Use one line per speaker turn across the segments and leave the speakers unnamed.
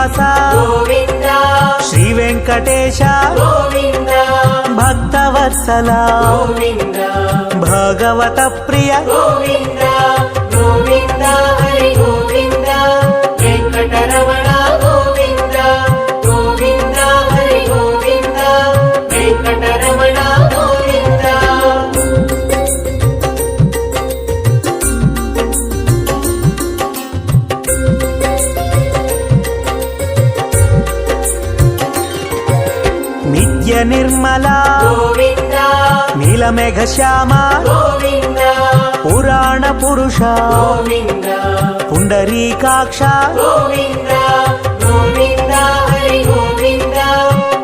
శ్రీనివాస
గోవింద
శ్రీ వెంకటేశ
గోవింద
భక్తవత్సల
గోవింద
భగవత ప్రియ
గోవింద గోవింద హరి గోవింద వెంకటరమణ గోవింద గోవింద హరి గోవింద వెంకటరమణ గోవింద
నిత్య నిర్మల
గోవింద
నీలమేఘ శ్యామ
గోవింద
పురాణ పురుష
గోవింద
పుండరీకాక్ష
గోవింద గోవింద హరి గోవింద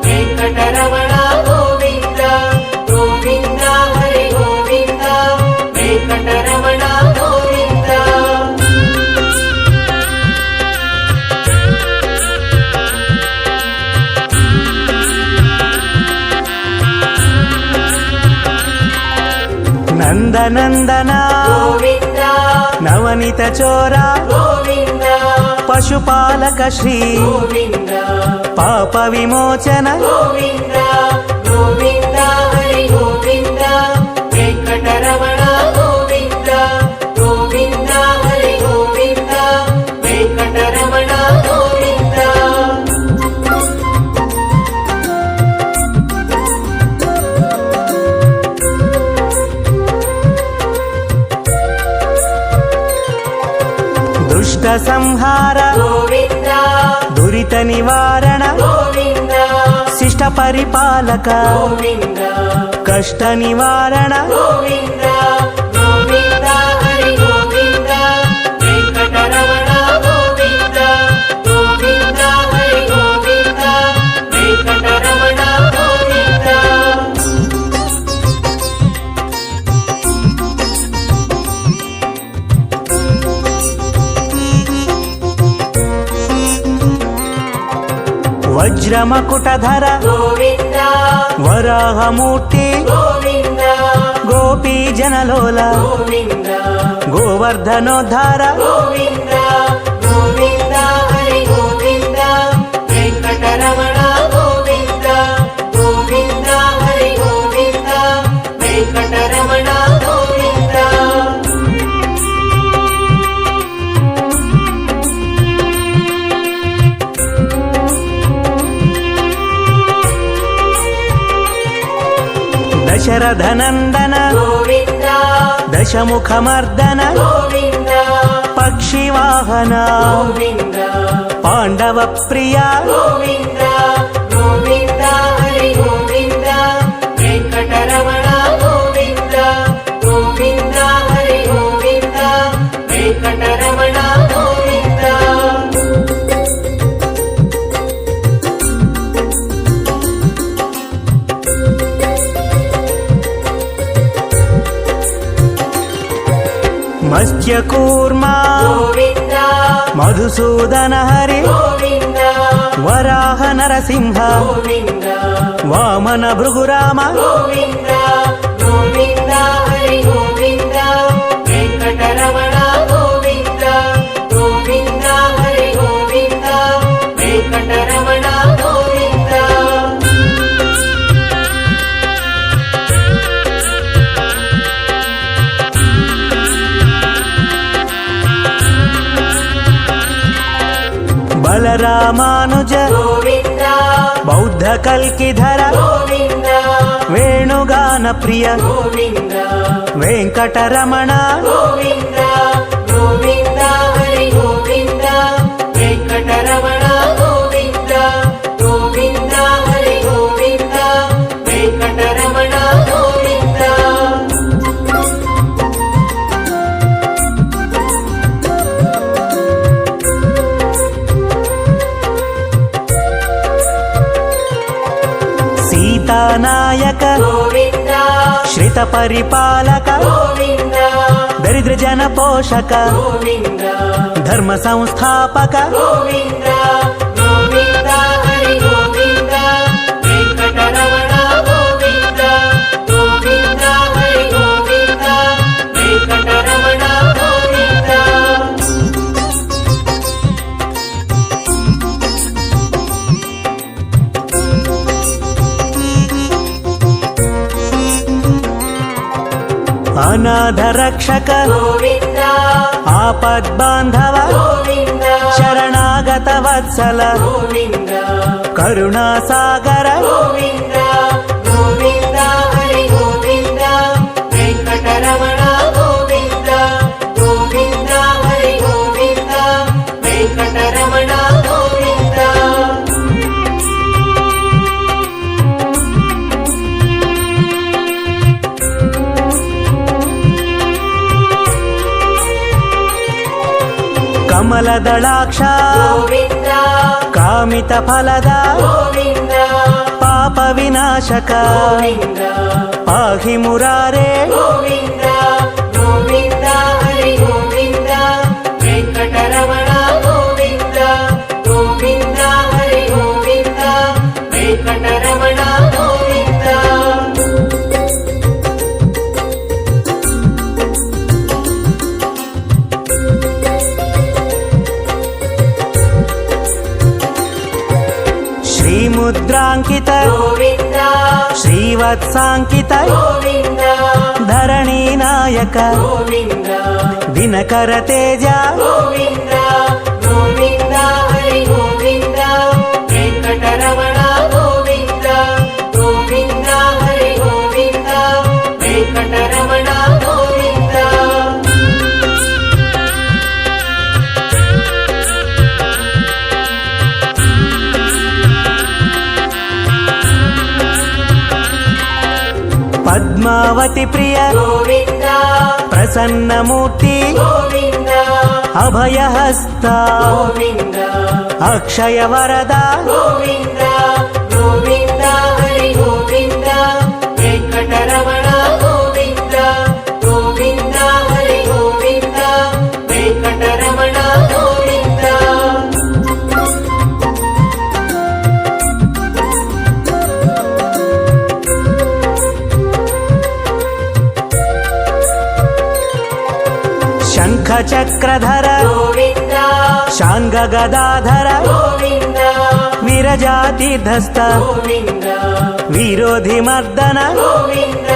వెంకటరమణ గోవింద గోవింద హరి గోవింద వెంకటరమణ గోవింద
నందనందన
గోవింద
నవనిత చోర
గోవింద
పశుపాలక శ్రీ
గోవింద
పాప విమోచన
గోవింద గోవింద హరి గోవింద వెంకటరమణ గోవింద గోవింద హరి గోవింద వెంకటరమణ గోవింద
దుష్ట సంహార
గోవింద
దురిత నివారణ
గోవింద
శిష్ట పరిపాలక
గోవింద
కష్ట నివారణ
గోవింద గోవింద హరి గోవింద వెంకటరమణ గోవింద గోవింద హరి గోవింద వెంకటరమణ గోవింద
వజ్రమకుటధర
గోవింద
వరాహమూర్తి
గోవింద
గోపీ జనలోల
గోవింద
గోవర్ధనోద్ధార
గోవింద గోవింద హరి గోవింద వెంకటరమణ గోవింద గోవింద హరి గోవింద వెంకటరమణ గోవింద
దశరథనందన
గోవింద
దశముఖమర్దన
గోవింద
పక్షివాహన
గోవింద
పాండవ ప్రియ
గోవింద గోవింద హరి గోవింద వెంకటరమణ గోవింద గోవింద హరి గోవింద వెంకటరమణ గోవింద
మత్స్యకూర్మ
గోవింద
మధుసూదన హరి
గోవింద
వరాహ నరసింహ
గోవింద
వామన భృగురామ
గోవింద గోవింద హరి గోవింద వెంకటరమణ గోవింద గోవింద హరి గోవింద వెంకటరమణ గోవింద
బలరామానుజ
గోవింద
బౌద్ధ కల్కిధర
గోవింద
వేణుగాన ప్రియ
గోవింద
వెంకటరమణ
గోవింద గోవింద హరి గోవింద వెంకటరమణ గోవింద గోవింద హరి గోవింద వెంకటరమణ గోవింద
సీతానాయక
గోవింద
శ్రిత పరిపాలక
గోవింద
దరిద్ర జన పోషక
గోవింద
ధర్మ సంస్థాపక
గోవింద గోవింద హరి గోవింద వెంకటరమణ గోవింద గోవింద హరి గోవింద వెంకటరమణ గోవింద
ಅನಾಥ ರಕ್ಷಕ
ಗೋವಿಂದ
ಆಪದ್ಬಾಂಧವ
ಗೋವಿಂದ
ಶರಣಾಗತ ವತ್ಸಲ
ಗೋವಿಂದ
ಕರುಣಾಸಾಗರ
ಗೋವಿಂದ ಗೋವಿಂದ ಹರಿ ಗೋವಿಂದ ವೆಂಕಟರಮಣ ಗೋವಿಂದ ಗೋವಿಂದ ಹರಿ ಗೋವಿಂದ ವೆಂಕಟರಮಣ ಗೋವಿಂದ
ಕಮಲದಳಾಕ್ಷ
ಗೋವಿಂದ
ಕಾಮಿತ ಫಲದ
ಗೋವಿಂದ
ಪಾಪ ವಿನಾಶಕ
ಗೋವಿಂದ
ಪಾಹಿ ಮುರಾರೇ
ಗೋವಿಂದ ಗೋವಿಂದ ಹರಿ ಗೋವಿಂದ ವೆಂಕಟರಮಣ ಗೋವಿಂದ ಗೋವಿಂದ ಹರಿ ಗೋವಿಂದ ವೆಂಕಟರಮಣ ಗೋವಿಂದ
ಶ್ರೀಮುದ್ರಾಂಕಿತ
ಗೋವಿಂದ
ಶ್ರೀವತ್ಸಾಂಕಿತ
ಗೋವಿಂದ
ಧರಣಿ ನಾಯಕ
ಗೋವಿಂದ
ದಿನಕರ ತೇಜ
ಗೋವಿಂದ ಗೋವಿಂದ ಹರಿ ಗೋವಿಂದ ವೆಂಕಟರಮಣ ಗೋವಿಂದ ಗೋವಿಂದ ಹರಿ ಗೋವಿಂದ ವೆಂಕಟರಮಣ ಗೋವಿಂದ
ಪದ್ಮಾವತಿ ಪ್ರಿಯ
ಗೋವಿಂದ
ಪ್ರಸನ್ನ ಮೂರ್ತಿ
ಗೋವಿಂದ
ಅಭಯ ಹಸ್ತ
ಗೋವಿಂದ
ಅಕ್ಷಯ ವರದ
ಗೋವಿಂದ ಗೋವಿಂದ ಹರಿ ಗೋವಿಂದ ವೆಂಕಟರಮಣ ಗೋವಿಂದ ಗೋವಿಂದ ಹರಿ ಗೋವಿಂದ ವೆಂಕಟರಮಣ ಗೋವಿಂದ
ಶಂಖ ಚಕ್ರಧರ
ಗೋವಿಂದ
ಶಾಂಗ ಗದಾಧರ
ಗೋವಿಂದ
ವಿರಜಾತಿಧಸ್ತ
ಗೋವಿಂದ
ವಿರೋಧಿ ಮರ್ದನ
ಗೋವಿಂದ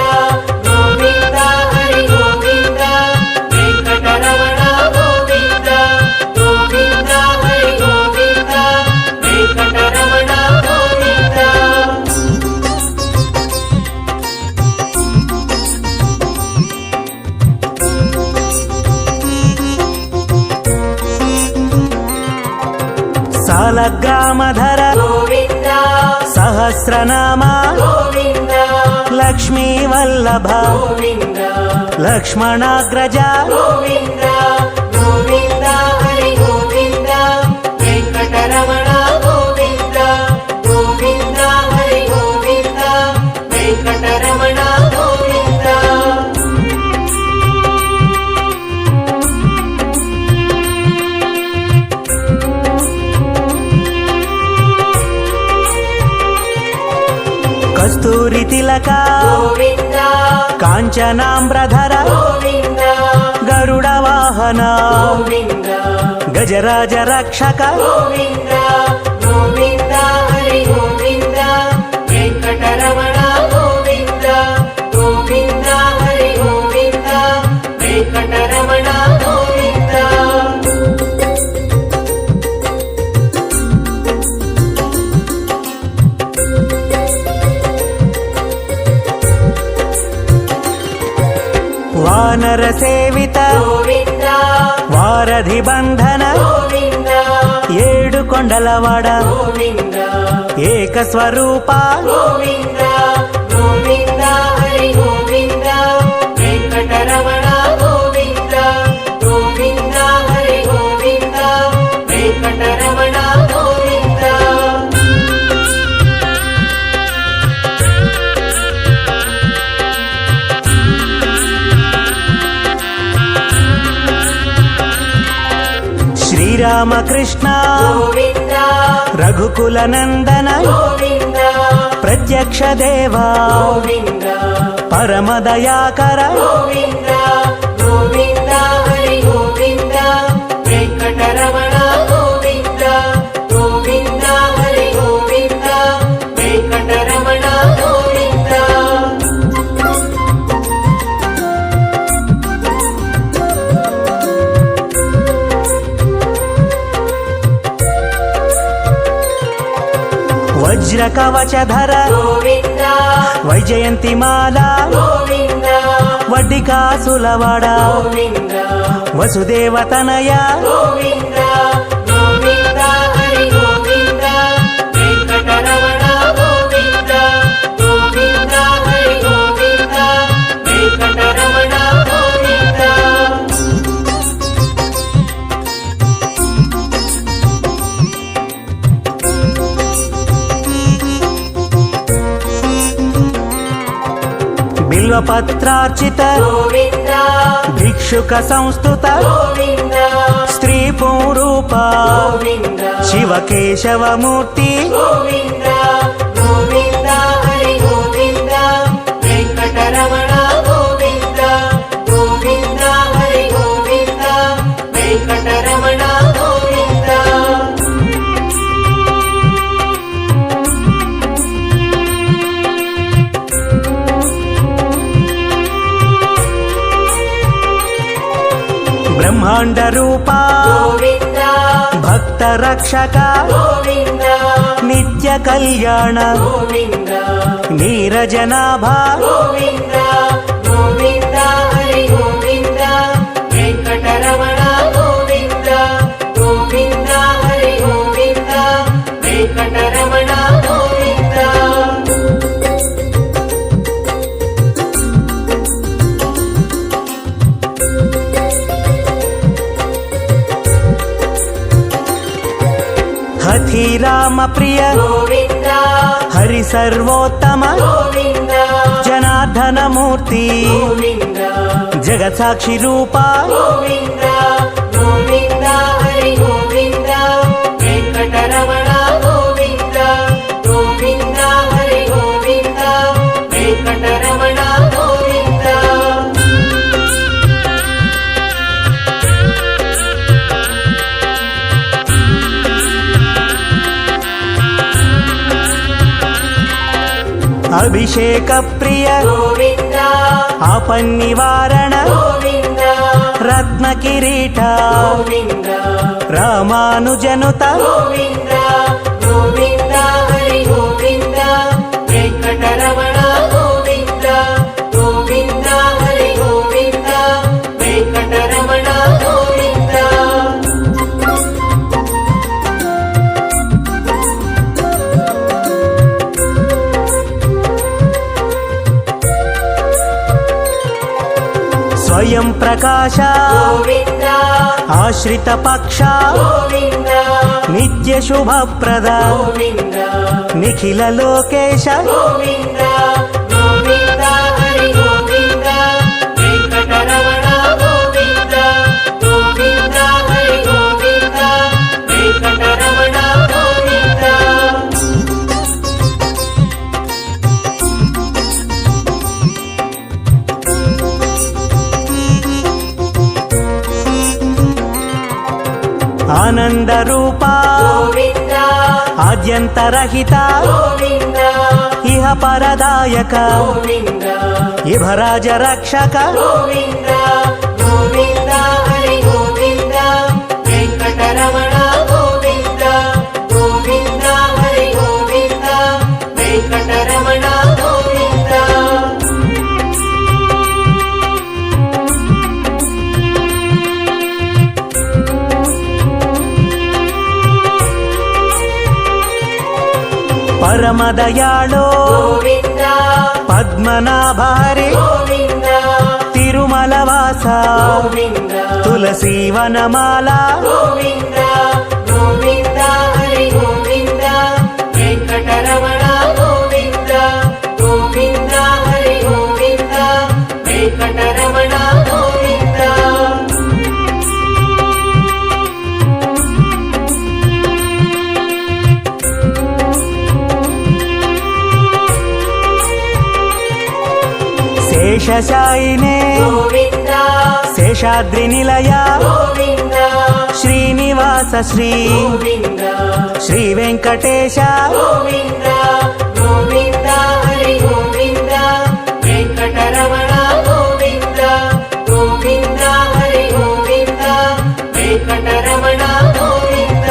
ಗೋವಿಂದ ಹರಿ ಗೋವಿಂದ ವೆಂಕಟರಮಣ ಗೋವಿಂದ ಗೋವಿಂದ ಹರಿ ಗೋವಿಂದ ವೆಂಕಟರಮಣ ಗೋವಿಂದ
ಸಾಲಗ್ರಾಮಧರ
ಗೋವಿಂದ
ಸಹಸ್ರನಾಮ
ಗೋವಿಂದ
ಲಕ್ಷ್ಮೀ ವಲ್ಲಭ
ಗೋವಿಂದ
ಲಕ್ಷ್ಮಣಾಗ್ರಜ
ಗೋವಿಂದ ಗೋವಿಂದ ಹರಿ ಗೋವಿಂದ ವೆಂಕಟರಮಣ ಗೋವಿಂದ ಗೋವಿಂದ ಹರಿ ಗೋವಿಂದ ವೆಂಕಟರಮಣ ಗೋವಿಂದ
ಕಸ್ತೂರಿ ತಿಲಕ
ಗೋವಿಂದ
ಕಾಂಚನಾಮ್ರಧರ
ಗೋವಿಂದ
ಗರುಡ ವಾಹನ
ಗೋವಿಂದ
ಗಜರಾಜ ರಕ್ಷಕ
ಗೋವಿಂದ ಗೋವಿಂದ ಹರಿ ಗೋವಿಂದ ವೆಂಕಟರಮಣ ಗೋವಿಂದ ಗೋವಿಂದ ಹರಿ ಗೋವಿಂದ ವೆಂಕಟರಮಣ ಗೋವಿಂದ
ವಾನರ ಸೇವಿತ
ಗೋವಿಂದ
ವಾರಧಿ ಬಂಧನ
ಗೋವಿಂದ
ಏಳು ಕೊಂಡಲವಾಡ
ಗೋವಿಂದ
ಏಕ ಸ್ವರೂಪ
ಗೋವಿಂದ ಗೋವಿಂದ ಹರಿ ಗೋವಿಂದ ವೆಂಕಟರಮಣ ಗೋವಿಂದ ಗೋವಿಂದ ಹರಿ ಗೋವಿಂದ ವೆಂಕಟರಮಣ ಗೋವಿಂದ
ಶ್ರೀರಾಮಕೃಷ್ಣ
ಗೋವಿಂದ
ರಘುಕುಲ ನಂದನ
ಗೋವಿಂದ
ಪ್ರತ್ಯಕ್ಷ ದೇವ
ಗೋವಿಂದ
ಪರಮ ದಯಾಕರ
ಗೋವಿಂದ ಗೋವಿಂದ ಹರಿ ಗೋವಿಂದ ವೆಂಕಟರಮಣ ಗೋವಿಂದ ಗೋವಿಂದ ಹರಿ ಗೋವಿಂದ ವೆಂಕಟರಮಣ ಗೋವಿಂದ
వజ్ర కవచధర
గోవింద
వైజయంతిమాల
గోవింద
వడ్డికాసులవాడ
గోవింద
వసుదేవతనయ
గోవింద గోవింద హరి గోవింద వెంకటరమణ గోవింద గోవింద హరి గోవింద వెంకటరమణ గోవింద
బిల్వపత్రార్చిత
గోవింద
భిక్షుక సంస్థుత
గోవింద
స్త్రీ పుంరూప
గోవింద
శివకేశవమూర్తి
గోవింద గోవింద హరి గోవింద వెంకటరమణ గోవింద గోవింద హరి గోవింద వెంకటరమణ గోవింద
బ్రహ్మాండ రూప
గోవింద
భక్త రక్షక
గోవింద
నిత్య కళ్యాణ
గోవింద
నీరజనాభ
గోవింద గోవింద హరి గోవింద వెంకటరమణ గోవింద గోవింద హరి గోవింద వెంకటరమణ గోవింద
హఠి రామ ప్రియ
గోవింద
హరి సర్వోత్తమ
గోవింద
జనార్దన మూర్తి
గోవింద
జగత్ సాక్షి రూప
గోవింద గోవింద హరి గోవింద వెంకటరమణ గోవింద గోవింద హరి గోవింద వెంకటరమణ గోవింద
అభిషేక ప్రియ
గోవింద
ఆపన్నివారణ
గోవింద
రత్న కిరీట
గోవింద
రామానుజనుత
గోవింద గోవింద హరి గోవింద వెంకటరమణ గోవింద గోవింద హరి గోవింద వెంకటరమణ గోవింద
స్వయం ప్రకాశ
గోవింద
ఆశ్రిత పక్ష
గోవింద
నిత్య శుభప్రద
గోవింద
నిఖిల లోకేశ
గోవింద గోవింద హరి గోవింద వెంకటరమణ గోవింద గోవింద హరి గోవింద వెంకటరమణ గోవింద
ఆనంద రూప
గోవింద
ఆద్యంతరహిత
గోవింద
ఇహ పరదాయక
గోవింద
ఇభరాజ రక్షక
గోవింద గోవింద హరి గోవింద వెంకటరమణ గోవింద గోవింద హరి గోవింద వెంకటరమణ గోవింద
పరమదయాళో
గోవింద
పద్మనాభ హరి
గోవింద
తిరుమల వాస
గోవింద
తులసీవనమాల
గోవింద గోవింద హరి గోవింద వెంకటరమణ గోవింద గోవింద హరి గోవింద వెంకటరమణ గోవింద
శేషశాయినే
గోవింద
శేషాద్రి నిలయ
గోవింద
శ్రీనివాస శ్రీ
గోవింద
శ్రీ వెంకటేశ
గోవింద గోవింద హరి గోవింద వెంకటరమణ గోవింద గోవింద హరి గోవింద వెంకటరమణ గోవింద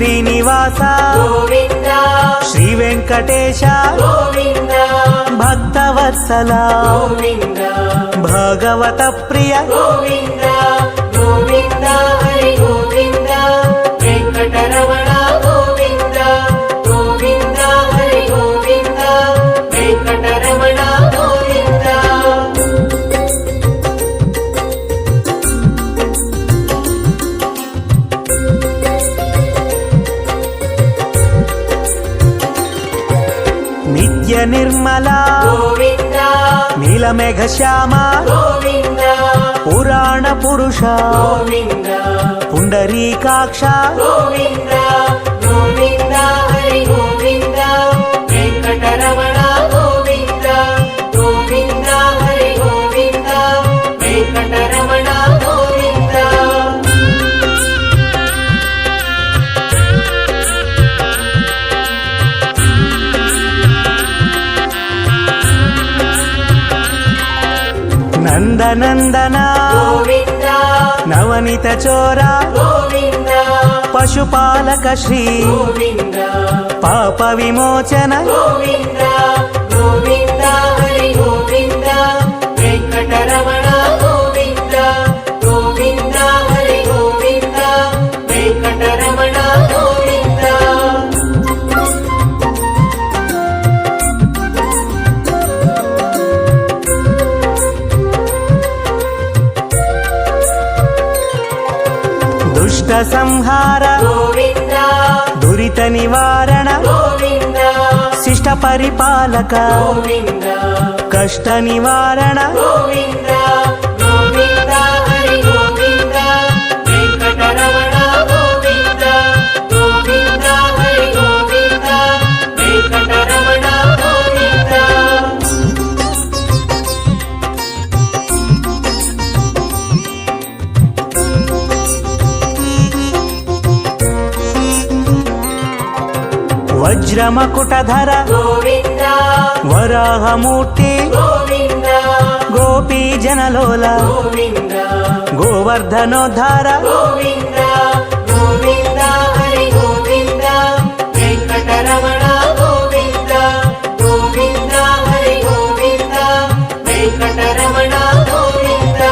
శ్రీనివాస
గోవింద
శ్రీ వెంకటేశ
గోవింద
భక్తవత్సల
గోవింద
భాగవత ప్రియ
గోవింద గోవింద హరి గోవింద వెంకటరమణ గోవింద గోవింద హరి గోవింద వెంకటరమణ గోవింద
నిత్య నిర్మల
గోవింద
నీలమేఘ శ్యామ
గోవింద
పురాణ పురుష
గోవింద
పుండరీకాక్ష
గోవింద గోవింద హరి గోవింద వెంకటరమణ గోవింద గోవింద హరి గోవింద వెంకటరమణ గోవింద
నందనందన
గోవింద
నవనిత చోర
గోవింద
పశుపాలక శ్రీ
గోవింద
పాప విమోచన
గోవింద గోవింద హరి గోవింద వెంకటరమణ గోవింద గోవింద హరి గోవింద వెంకటరమణ గోవింద
దుష్ట సంహార
గోవింద
దురిత నివారణ
గోవింద
శిష్ట పరిపాలక
గోవింద
కష్ట నివారణ
గోవింద గోవింద హరి గోవింద వెంకటరమణ గోవింద గోవింద హరి గోవింద వెంకటరమణ గోవింద
వజ్రమకుటధర
గోవింద
వరాహమూర్తి
గోవింద
గోపీ జనలోల
గోవింద
గోవర్ధనోద్ధార
గోవింద గోవింద హరి గోవింద వెంకటరమణ గోవింద గోవింద హరి గోవింద వెంకటరమణ గోవింద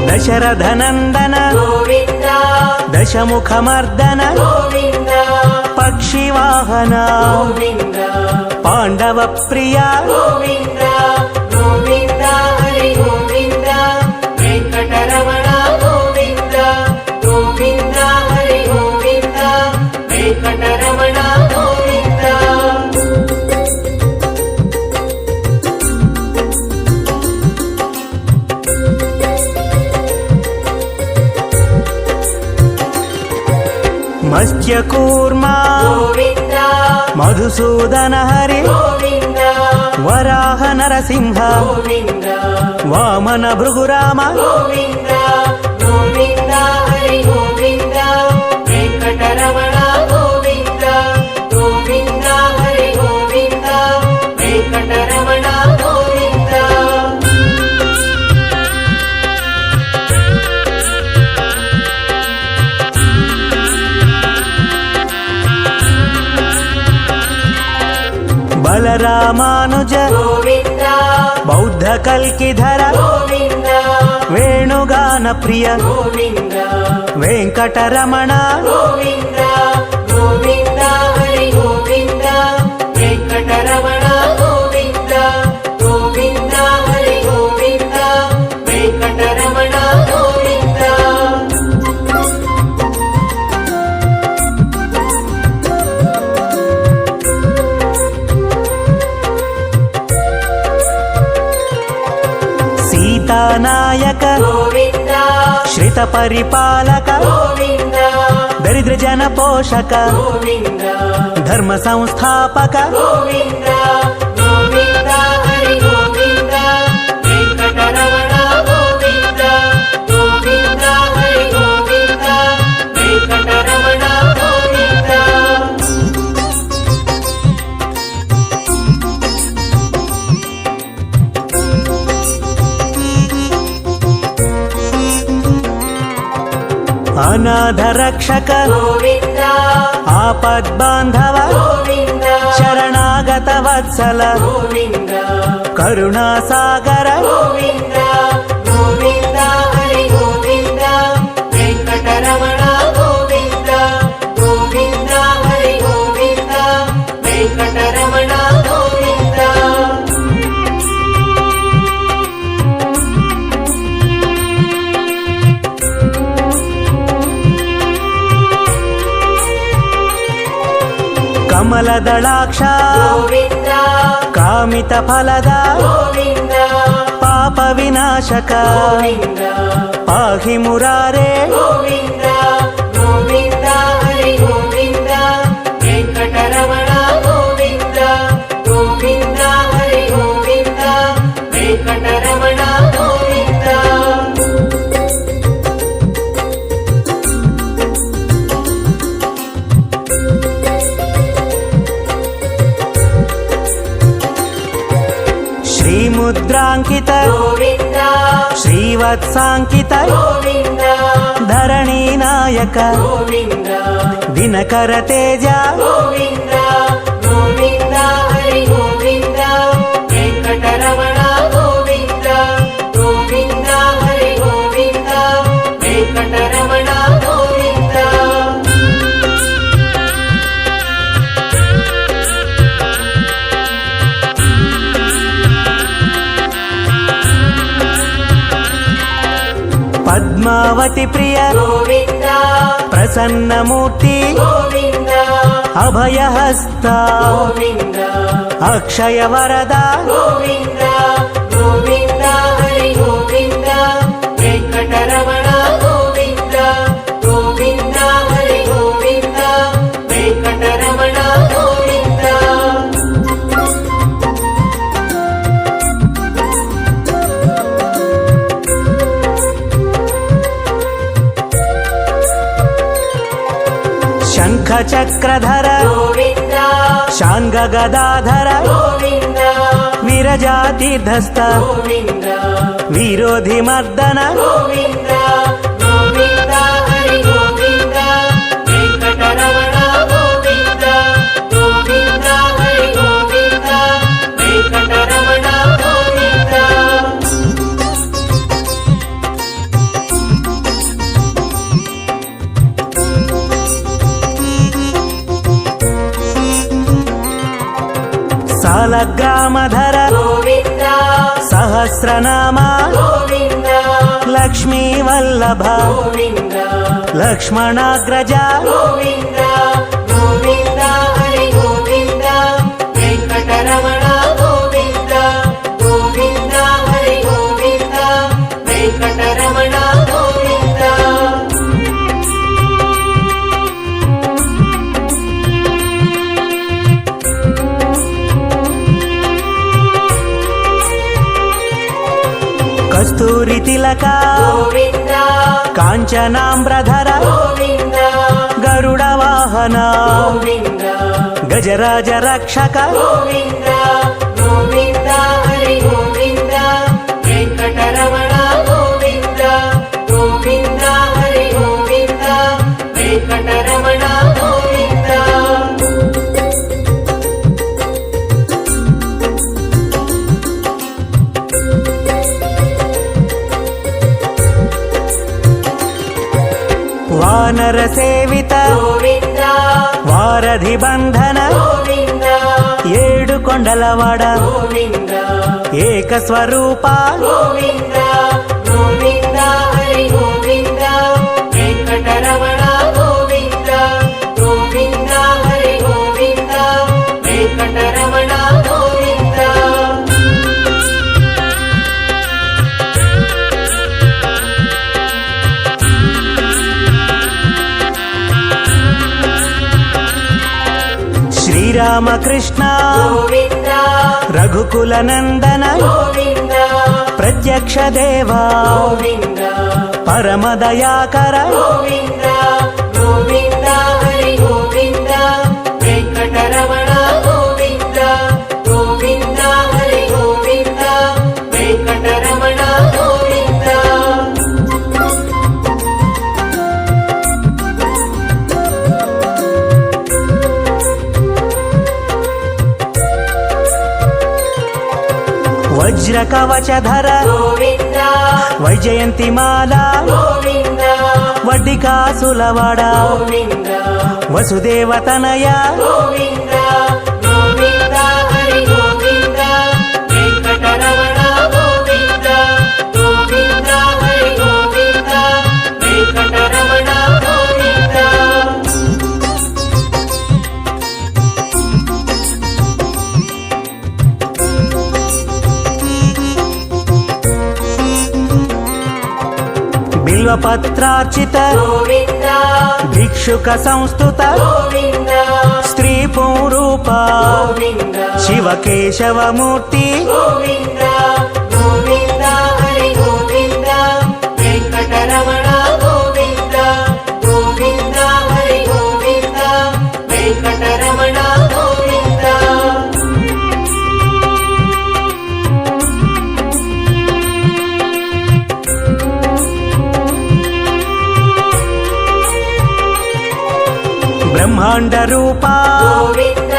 దశరథనందన
గోవింద
దశముఖమర్దన
గోవింద
పక్షివాహన
గోవింద
పాండవ ప్రియ
గోవింద గోవింద హరి గోవింద వెంకటరమణ గోవింద గోవింద హరి గోవింద వెంకటరమణ గోవింద
మత్స్యకూర్మ
గోవింద
మధుసూదన హరి
గోవింద
వరాహ నరసింహ
గోవింద
వామన భృగురామ
గోవింద గోవింద హరి గోవింద వెంకటరమణ గోవింద గోవింద హరి గోవింద వెంకటరమణ గోవింద
బలరామానుజ
గోవింద
బౌద్ధ కల్కిధర
గోవింద
వేణుగాన ప్రియ
గోవింద
వెంకటరమణ
గోవింద గోవింద హరి గోవింద వెంకటరమణ గోవింద గోవింద హరి గోవింద వెంకటరమణ గోవింద
సీతానాయక
గోవింద
శ్రిత పరిపాలక
గోవింద
దరిద్ర జన పోషక
గోవింద
ధర్మ సంస్థాపక
గోవింద గోవింద హరి గోవింద వెంకటరమణ గోవింద గోవింద హరి గోవింద వెంకటరమణ గోవింద
ಅನಾಥ ರಕ್ಷಕ
ಗೋವಿಂದ
ಆಪದ್ಬಾಂಧವ
ಗೋವಿಂದ
ಶರಣಾಗತ ವತ್ಸಲ
ಗೋವಿಂದ
ಕರುಣಾಸಾಗರ
ಗೋವಿಂದ ಗೋವಿಂದ ಹರಿ ಗೋವಿಂದ ವೆಂಕಟರಮಣ ಗೋವಿಂದ ಗೋವಿಂದ ಹರಿ ಗೋವಿಂದ ವೆಂಕಟರಮಣ ಗೋವಿಂದ
ಕಮಲದಳಾಕ್ಷ
ಗೋವಿಂದ
ಕಾಮಿತ ಫಲದ
ಗೋವಿಂದ
ಪಾಪ ವಿನಾಶಕ
ಗೋವಿಂದ
ಪಾಹಿ ಮುರಾರೇ
ಗೋವಿಂದ ಗೋವಿಂದ ಹರಿ ಗೋವಿಂದ ವೆಂಕಟರಮಣ ಗೋವಿಂದ ಗೋವಿಂದ ಹರಿ ಗೋವಿಂದ ವೆಂಕಟರಮಣ ಗೋವಿಂದ
ಶ್ರೀಮುದ್ರಾಂಕಿತ
ಗೋವಿಂದ
ಶ್ರೀವತ್ಸಾಂಕಿತ
ಗೋವಿಂದ
ಧರಣಿ ನಾಯಕ
ಗೋವಿಂದ
ದಿನಕರ ತೇಜ
ಗೋವಿಂದ ಗೋವಿಂದ ಹರಿ ಗೋವಿಂದ ವೆಂಕಟರಮಣ ಗೋವಿಂದ ಗೋವಿಂದ ಹರಿ ಗೋವಿಂದ ವೆಂಕಟರಮಣ ಗೋವಿಂದ
ಪದ್ಮಾವತಿ ಪ್ರಿಯ
ಗೋವಿಂದ
ಪ್ರಸನ್ನ ಮೂರ್ತಿ
ಗೋವಿಂದ
ಅಭಯ ಹಸ್ತ
ಗೋವಿಂದ
ಅಕ್ಷಯ ವರದ
ಗೋವಿಂದ ಗೋವಿಂದ ಹರಿ ಗೋವಿಂದ ವೆಂಕಟರಮಣ ಗೋವಿಂದ ಗೋವಿಂದ ಹರಿ ಗೋವಿಂದ ವೆಂಕಟರಮಣ ಗೋವಿಂದ
ಶಂಖ ಚಕ್ರಧರ
ಗೋವಿಂದ
ಶಾಂಗ ಗದಾಧರ
ಗೋವಿಂದ
ವಿರಜಾತೀರ್ಧಸ್ಥ
ಗೋವಿಂದ
ವಿರೋಧಿ ಮರ್ದನ
ಗೋವಿಂದ ಗೋವಿಂದ ಹರಿ ಗೋವಿಂದ ವೆಂಕಟರಮಣ ಗೋವಿಂದ ಗೋವಿಂದ ಹರಿ ಗೋವಿಂದ ವೆಂಕಟರಮಣ ಗೋವಿಂದ
ಸಾಲಗ್ರಾಮಧರ
ಗೋವಿಂದ
ಸಹಸ್ರನಾಮ
ಗೋವಿಂದ
ಲಕ್ಷ್ಮೀ ವಲ್ಲಭ
ಗೋವಿಂದ
ಲಕ್ಷ್ಮಣಾಗ್ರಜ
ಗೋವಿಂದ ಗೋವಿಂದ ಹರಿ ಗೋವಿಂದ ವೆಂಕಟರಮಣ ಗೋವಿಂದ ಗೋವಿಂದ ಹರಿ ಗೋವಿಂದ ವೆಂಕಟರಮಣ ಗೋವಿಂದ
ಕಸ್ತೂರಿ ತಿಲಕ
ಗೋವಿಂದ
ಕಾಂಚನಾಂಬ್ರಧರ
ಗೋವಿಂದ
ಗರುಡ ವಾಹನ
ಗೋವಿಂದ
ಗಜರಾಜ ರಕ್ಷಕ
ಗೋವಿಂದ ಗೋವಿಂದ ಹರಿ ಗೋವಿಂದ ವೆಂಕಟರಮಣ ಗೋವಿಂದ ಗೋವಿಂದ ಹರಿ ಗೋವಿಂದ ವೆಂಕಟರಮಣ ಗೋವಿಂದ
ವಾನರ ಸೇವಿತ
ಗೋವಿಂದ
ವಾರಧಿ ಬಂಧನ
ಗೋವಿಂದ
ಏಳು ಕೊಂಡಲವಾಡ
ಗೋವಿಂದ
ಏಕ ಸ್ವರೂಪ
ಗೋವಿಂದ ಗೋವಿಂದ ಹರಿ ಗೋವಿಂದ ವೆಂಕಟರಮಣ ಗೋವಿಂದ ಗೋವಿಂದ ಹರಿ ಗೋವಿಂದ ವೆಂಕಟರಮಣ ಗೋವಿಂದ
ಶ್ರೀರಾಮಕೃಷ್ಣ
ಗೋವಿಂದ
ರಘುಕುಲ ನಂದನ
ಗೋವಿಂದ
ಪ್ರತ್ಯಕ್ಷ ದೇವ
ಗೋವಿಂದ
ಪರಮ ದಯಾಕರ
ಗೋವಿಂದ ಗೋವಿಂದ ಹರಿ ಗೋವಿಂದ ವೆಂಕಟರಮಣ ಗೋವಿಂದ ಗೋವಿಂದ ಹರಿ ಗೋವಿಂದ ವೆಂಕಟರಮಣ ಗೋವಿಂದ
వజ్ర కవచధర
గోవింద
వైజయంతిమాల
గోవింద
వడ్డికాసులవాడ
గోవింద
వసుదేవతనయ
గోవింద గోవింద హరి గోవింద వెంకటరమణ గోవింద గోవింద హరి గోవింద వెంకటరమణ గోవింద
బిల్వపత్రార్చిత
గోవింద
భిక్షుక సంస్థుత
గోవింద
స్త్రీ పూరూప
గోవింద
శివకేశవమూర్తి
గోవింద గోవింద హరి గోవింద వెంకటరమణ గోవింద గోవింద హరి గోవింద వెంకటరమణ గోవింద
బ్రహ్మాండ రూప
గోవింద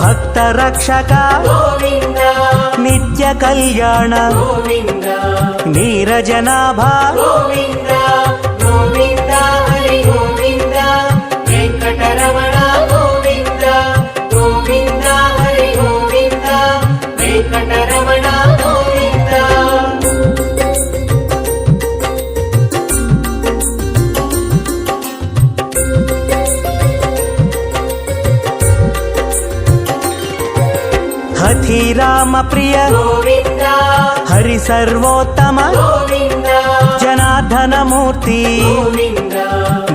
భక్త రక్షక
గోవింద
నిత్య కళ్యాణ
గోవింద
నీరజనాభ
గోవింద గోవింద హరి గోవింద వెంకటరమణ గోవింద గోవింద హరి గోవింద వెంకటరమణ గోవింద
హఠి రామ ప్రియ
గోవింద
హరి సర్వోత్తమ
గోవింద
జనార్దన మూర్తి
గోవింద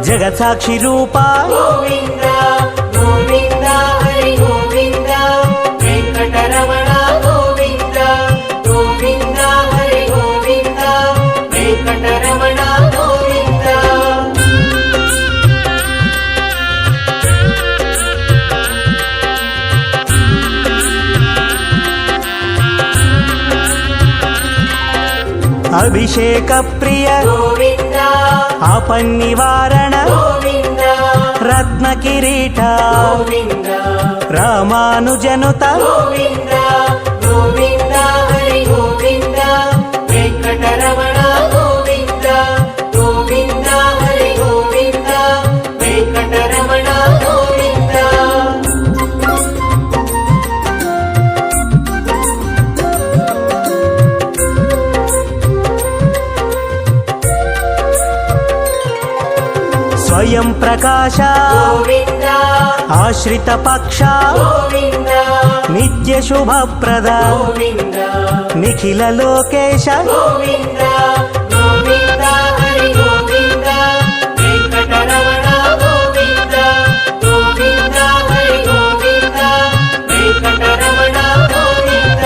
జగత్సాక్షి రూప
గోవింద గోవింద హరి గోవింద వెంకటరమణ గోవింద గోవింద హరి గోవింద వెంకటరమణ గోవింద
అభిషేక ప్రియ
గోవింద
ఆపన్నివారణ
గోవింద
రత్న కిరీట
గోవింద
రామానుజనుత
గోవింద గోవింద హరి గోవింద వెంకటరమణ గోవింద గోవింద హరి గోవింద వెంకటరమణ గోవింద
స్వయం ప్రకాశ
గోవింద
ఆశ్రిత పక్ష
గోవింద
నిత్య శుభప్రద
గోవింద
నిఖిల లోకేశ
గోవింద గోవింద హరి గోవింద వెంకటరమణ గోవింద గోవింద హరి గోవింద వెంకటరమణ గోవింద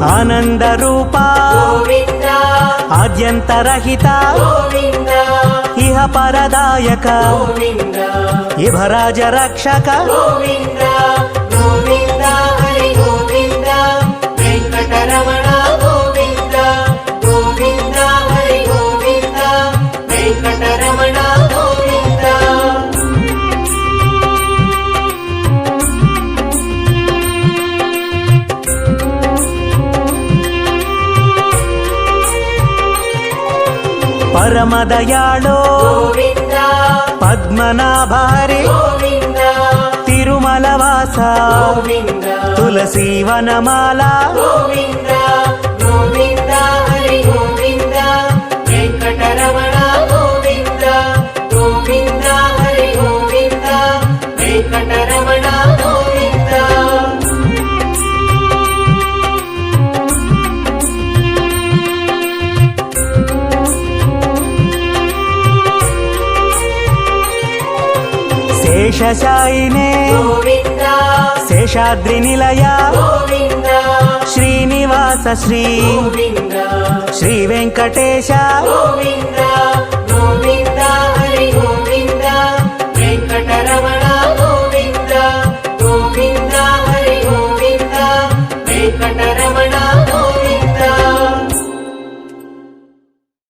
ఆనంద రూప
గోవింద
ఆద్యంతరహిత
గోవింద
ఇహ పరదాయక
గోవింద
ఇభరాజ రక్షక
గోవింద గోవింద హరి గోవింద వెంకటరమణ గోవింద గోవింద హరి గోవింద వెంకటరమణ గోవింద
పరమదయాళో
గోవింద
పద్మనాభ హరి
గోవింద
తిరుమల వాస
గోవింద
తులసీవనమాల
గోవింద గోవింద హరి గోవింద వెంకటరమణ గోవింద గోవింద హరి గోవింద వెంకటరమణ గోవింద
శేషశాయినే
గోవింద
శేషాద్రి నిలయ
గోవింద
శ్రీనివాస శ్రీ
గోవింద
శ్రీ వెంకటేశ
గోవింద